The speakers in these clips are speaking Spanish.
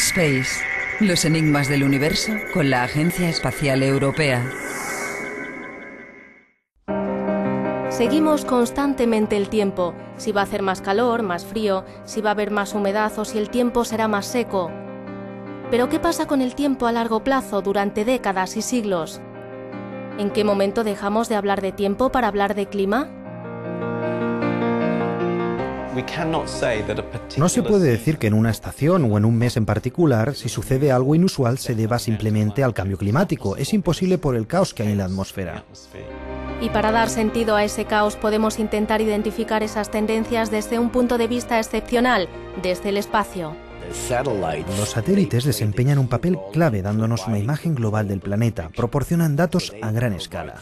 Space. Los enigmas del universo con la Agencia Espacial Europea. Seguimos constantemente el tiempo, si va a hacer más calor, más frío, si va a haber más humedad o si el tiempo será más seco. Pero ¿qué pasa con el tiempo a largo plazo durante décadas y siglos? ¿En qué momento dejamos de hablar de tiempo para hablar de clima? No se puede decir que en una estación o en un mes en particular, si sucede algo inusual, se deba simplemente al cambio climático. Es imposible por el caos que hay en la atmósfera. Y para dar sentido a ese caos podemos intentar identificar esas tendencias desde un punto de vista excepcional, desde el espacio. Los satélites desempeñan un papel clave dándonos una imagen global del planeta, proporcionan datos a gran escala.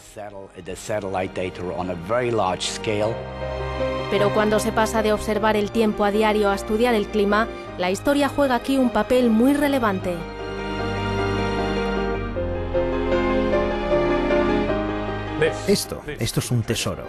Pero cuando se pasa de observar el tiempo a diario a estudiar el clima, la historia juega aquí un papel muy relevante. Esto es un tesoro.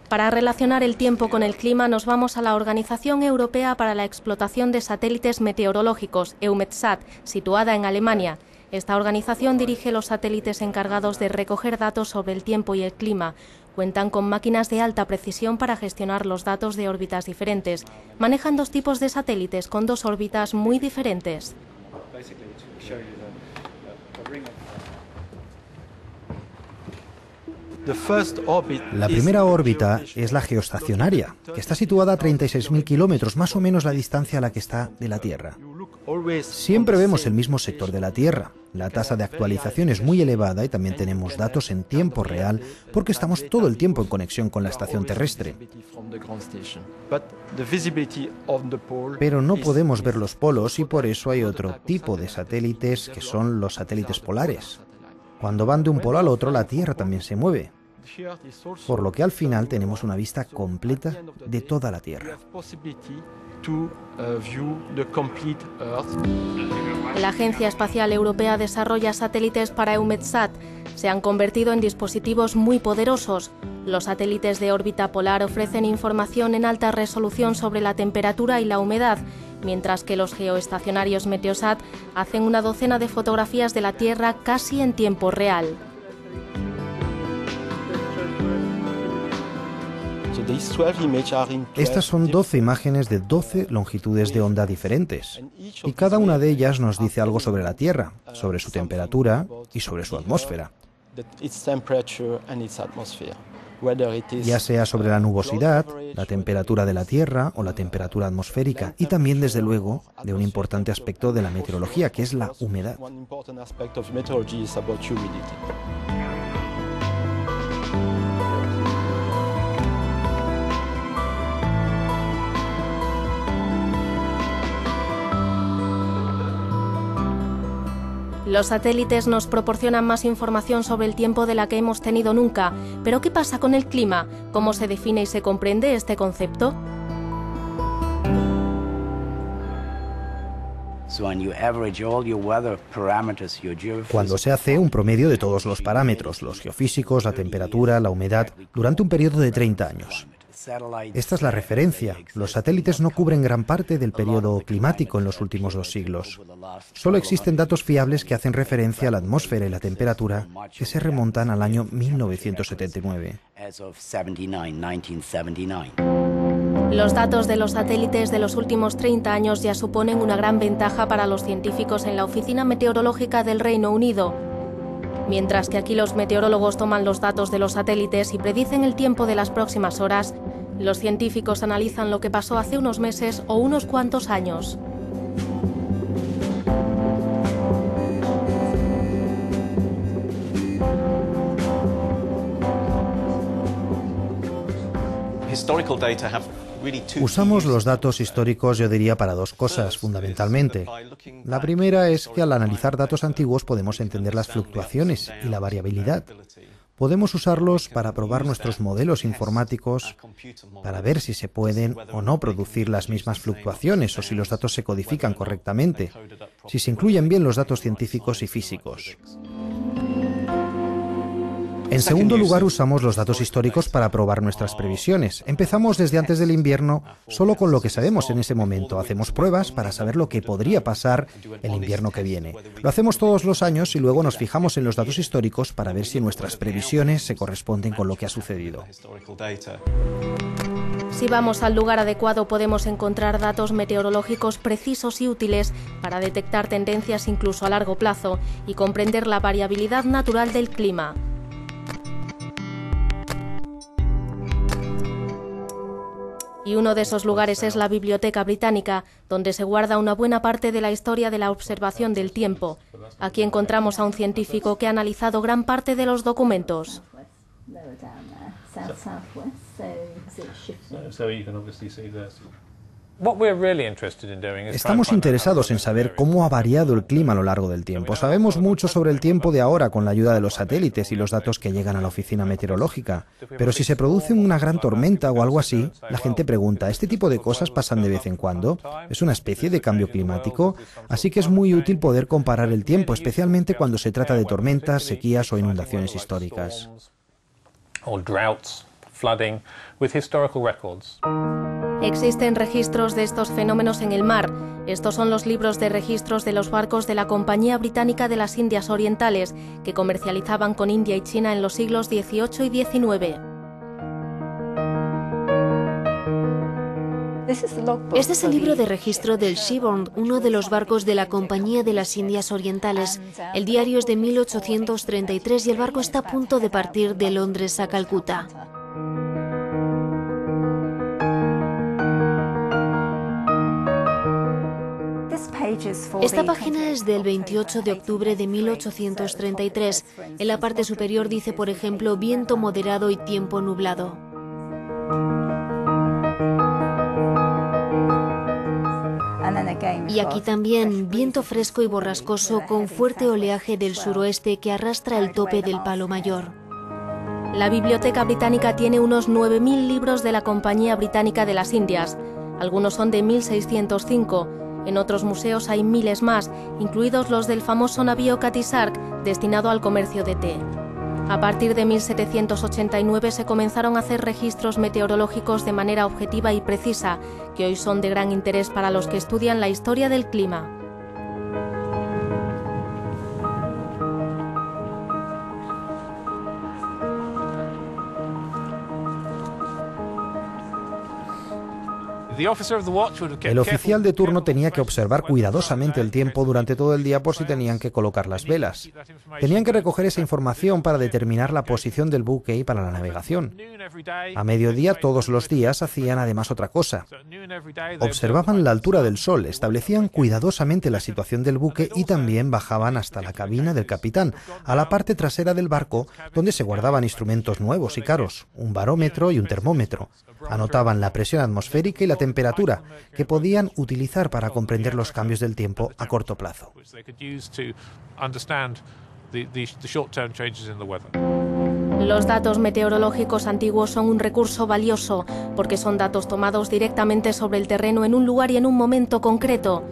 Para relacionar el tiempo con el clima nos vamos a la Organización Europea para la Explotación de Satélites Meteorológicos, EUMETSAT, situada en Alemania. Esta organización dirige los satélites encargados de recoger datos sobre el tiempo y el clima. Cuentan con máquinas de alta precisión para gestionar los datos de órbitas diferentes. Manejan dos tipos de satélites con dos órbitas muy diferentes. La primera órbita es la geoestacionaria, que está situada a 36.000 kilómetros, más o menos la distancia a la que está de la Tierra. Siempre vemos el mismo sector de la Tierra. La tasa de actualización es muy elevada y también tenemos datos en tiempo real porque estamos todo el tiempo en conexión con la estación terrestre. Pero no podemos ver los polos y por eso hay otro tipo de satélites que son los satélites polares. Cuando van de un polo al otro, la Tierra también se mueve, por lo que al final tenemos una vista completa de toda la Tierra. La Agencia Espacial Europea desarrolla satélites para EUMETSAT. Se han convertido en dispositivos muy poderosos. Los satélites de órbita polar ofrecen información en alta resolución sobre la temperatura y la humedad, mientras que los geoestacionarios Meteosat hacen una docena de fotografías de la Tierra casi en tiempo real. Estas son 12 imágenes de 12 longitudes de onda diferentes, y cada una de ellas nos dice algo sobre la Tierra, sobre su temperatura y sobre su atmósfera. Ya sea sobre la nubosidad, la temperatura de la Tierra o la temperatura atmosférica, y también, desde luego, de un importante aspecto de la meteorología, que es la humedad. Los satélites nos proporcionan más información sobre el tiempo de la que hemos tenido nunca. ¿Pero qué pasa con el clima? ¿Cómo se define y se comprende este concepto? Cuando se hace un promedio de todos los parámetros, los geofísicos, la temperatura, la humedad, durante un periodo de 30 años. Esta es la referencia. Los satélites no cubren gran parte del periodo climático en los últimos 2 siglos. Solo existen datos fiables que hacen referencia a la atmósfera y la temperatura que se remontan al año 1979. Los datos de los satélites de los últimos 30 años ya suponen una gran ventaja para los científicos en la Oficina Meteorológica del Reino Unido. Mientras que aquí los meteorólogos toman los datos de los satélites y predicen el tiempo de las próximas horas, los científicos analizan lo que pasó hace unos meses o unos cuantos años. Usamos los datos históricos, yo diría, para 2 cosas, fundamentalmente. La primera es que al analizar datos antiguos podemos entender las fluctuaciones y la variabilidad. Podemos usarlos para probar nuestros modelos informáticos, para ver si se pueden o no producir las mismas fluctuaciones o si los datos se codifican correctamente, si se incluyen bien los datos científicos y físicos. En segundo lugar, usamos los datos históricos para probar nuestras previsiones. Empezamos desde antes del invierno, solo con lo que sabemos en ese momento. Hacemos pruebas para saber lo que podría pasar el invierno que viene. Lo hacemos todos los años y luego nos fijamos en los datos históricos para ver si nuestras previsiones se corresponden con lo que ha sucedido. Si vamos al lugar adecuado, podemos encontrar datos meteorológicos precisos y útiles para detectar tendencias incluso a largo plazo y comprender la variabilidad natural del clima. Y uno de esos lugares es la Biblioteca Británica, donde se guarda una buena parte de la historia de la observación del tiempo. Aquí encontramos a un científico que ha analizado gran parte de los documentos. Estamos interesados en saber cómo ha variado el clima a lo largo del tiempo. Sabemos mucho sobre el tiempo de ahora con la ayuda de los satélites y los datos que llegan a la oficina meteorológica. Pero si se produce una gran tormenta o algo así, la gente pregunta, ¿este tipo de cosas pasan de vez en cuando? ¿Es una especie de cambio climático? Así que es muy útil poder comparar el tiempo, especialmente cuando se trata de tormentas, sequías o inundaciones históricas. Existen registros de estos fenómenos en el mar. Estos son los libros de registros de los barcos de la Compañía Británica de las Indias Orientales, que comercializaban con India y China en los siglos XVIII y XIX. Este es el libro de registro del Seabourn, uno de los barcos de la Compañía de las Indias Orientales. El diario es de 1833 y el barco está a punto de partir de Londres a Calcuta. Esta página es del 28 de octubre de 1833. En la parte superior dice, por ejemplo, viento moderado y tiempo nublado. Y aquí también viento fresco y borrascoso con fuerte oleaje del suroeste que arrastra el tope del Palo Mayor. La Biblioteca Británica tiene unos 9.000 libros de la Compañía Británica de las Indias. Algunos son de 1605. En otros museos hay miles más, incluidos los del famoso navío Cutty Sark, destinado al comercio de té. A partir de 1789 se comenzaron a hacer registros meteorológicos de manera objetiva y precisa, que hoy son de gran interés para los que estudian la historia del clima. El oficial de turno tenía que observar cuidadosamente el tiempo durante todo el día por si tenían que colocar las velas. Tenían que recoger esa información para determinar la posición del buque y para la navegación. A mediodía todos los días hacían además otra cosa. Observaban la altura del sol, establecían cuidadosamente la situación del buque y también bajaban hasta la cabina del capitán, a la parte trasera del barco, donde se guardaban instrumentos nuevos y caros, un barómetro y un termómetro. Anotaban la presión atmosférica y la temperatura, que podían utilizar para comprender los cambios del tiempo a corto plazo. Los datos meteorológicos antiguos son un recurso valioso, porque son datos tomados directamente sobre el terreno en un lugar y en un momento concreto.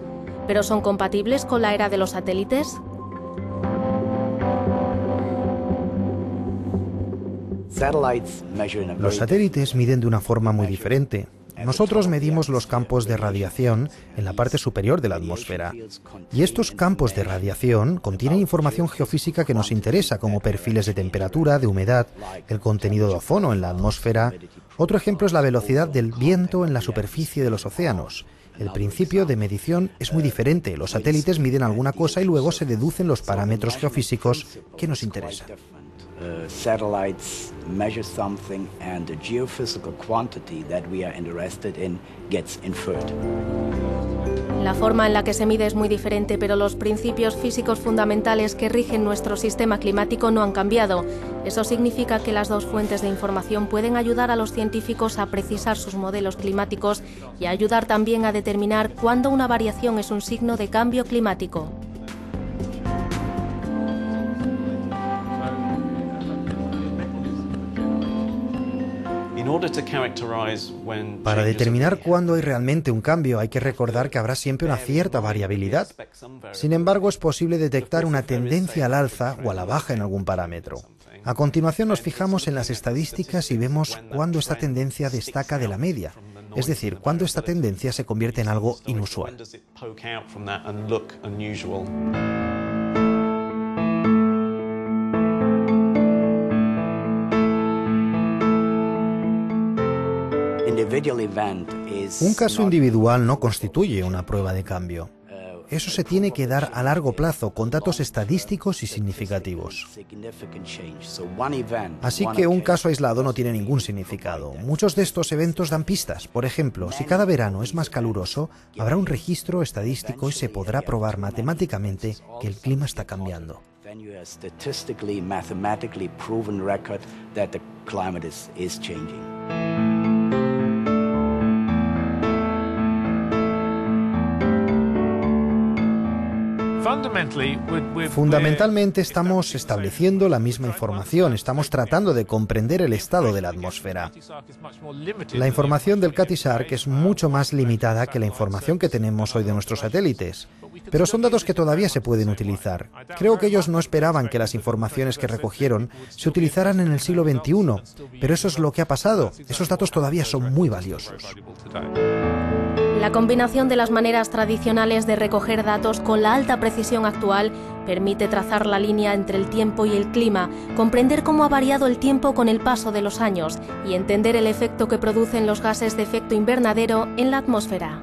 ¿Pero son compatibles con la era de los satélites? Los satélites miden de una forma muy diferente. Nosotros medimos los campos de radiación en la parte superior de la atmósfera. Y estos campos de radiación contienen información geofísica que nos interesa, como perfiles de temperatura, de humedad, el contenido de ozono en la atmósfera. Otro ejemplo es la velocidad del viento en la superficie de los océanos. El principio de medición es muy diferente. Los satélites miden alguna cosa y luego se deducen los parámetros geofísicos que nos interesan. Satellites measure something and the geophysical quantity that we are interested in gets inferred. La forma en la que se mide es muy diferente, pero los principios físicos fundamentales que rigen nuestro sistema climático no han cambiado. Eso significa que las dos fuentes de información pueden ayudar a los científicos a precisar sus modelos climáticos y a ayudar también a determinar cuándo una variación es un signo de cambio climático. Para determinar cuándo hay realmente un cambio, hay que recordar que habrá siempre una cierta variabilidad. Sin embargo, es posible detectar una tendencia al alza o a la baja en algún parámetro. A continuación nos fijamos en las estadísticas y vemos cuándo esta tendencia destaca de la media, es decir, cuándo esta tendencia se convierte en algo inusual. Un caso individual no constituye una prueba de cambio. Eso se tiene que dar a largo plazo, con datos estadísticos y significativos. Así que un caso aislado no tiene ningún significado. Muchos de estos eventos dan pistas. Por ejemplo, si cada verano es más caluroso, habrá un registro estadístico y se podrá probar matemáticamente que el clima está cambiando. Fundamentalmente estamos estableciendo la misma información, estamos tratando de comprender el estado de la atmósfera. La información del Qatisarq es mucho más limitada que la información que tenemos hoy de nuestros satélites, pero son datos que todavía se pueden utilizar. Creo que ellos no esperaban que las informaciones que recogieron se utilizaran en el siglo XXI, pero eso es lo que ha pasado. Esos datos todavía son muy valiosos. La combinación de las maneras tradicionales de recoger datos con la alta precisión actual permite trazar la línea entre el tiempo y el clima, comprender cómo ha variado el tiempo con el paso de los años y entender el efecto que producen los gases de efecto invernadero en la atmósfera.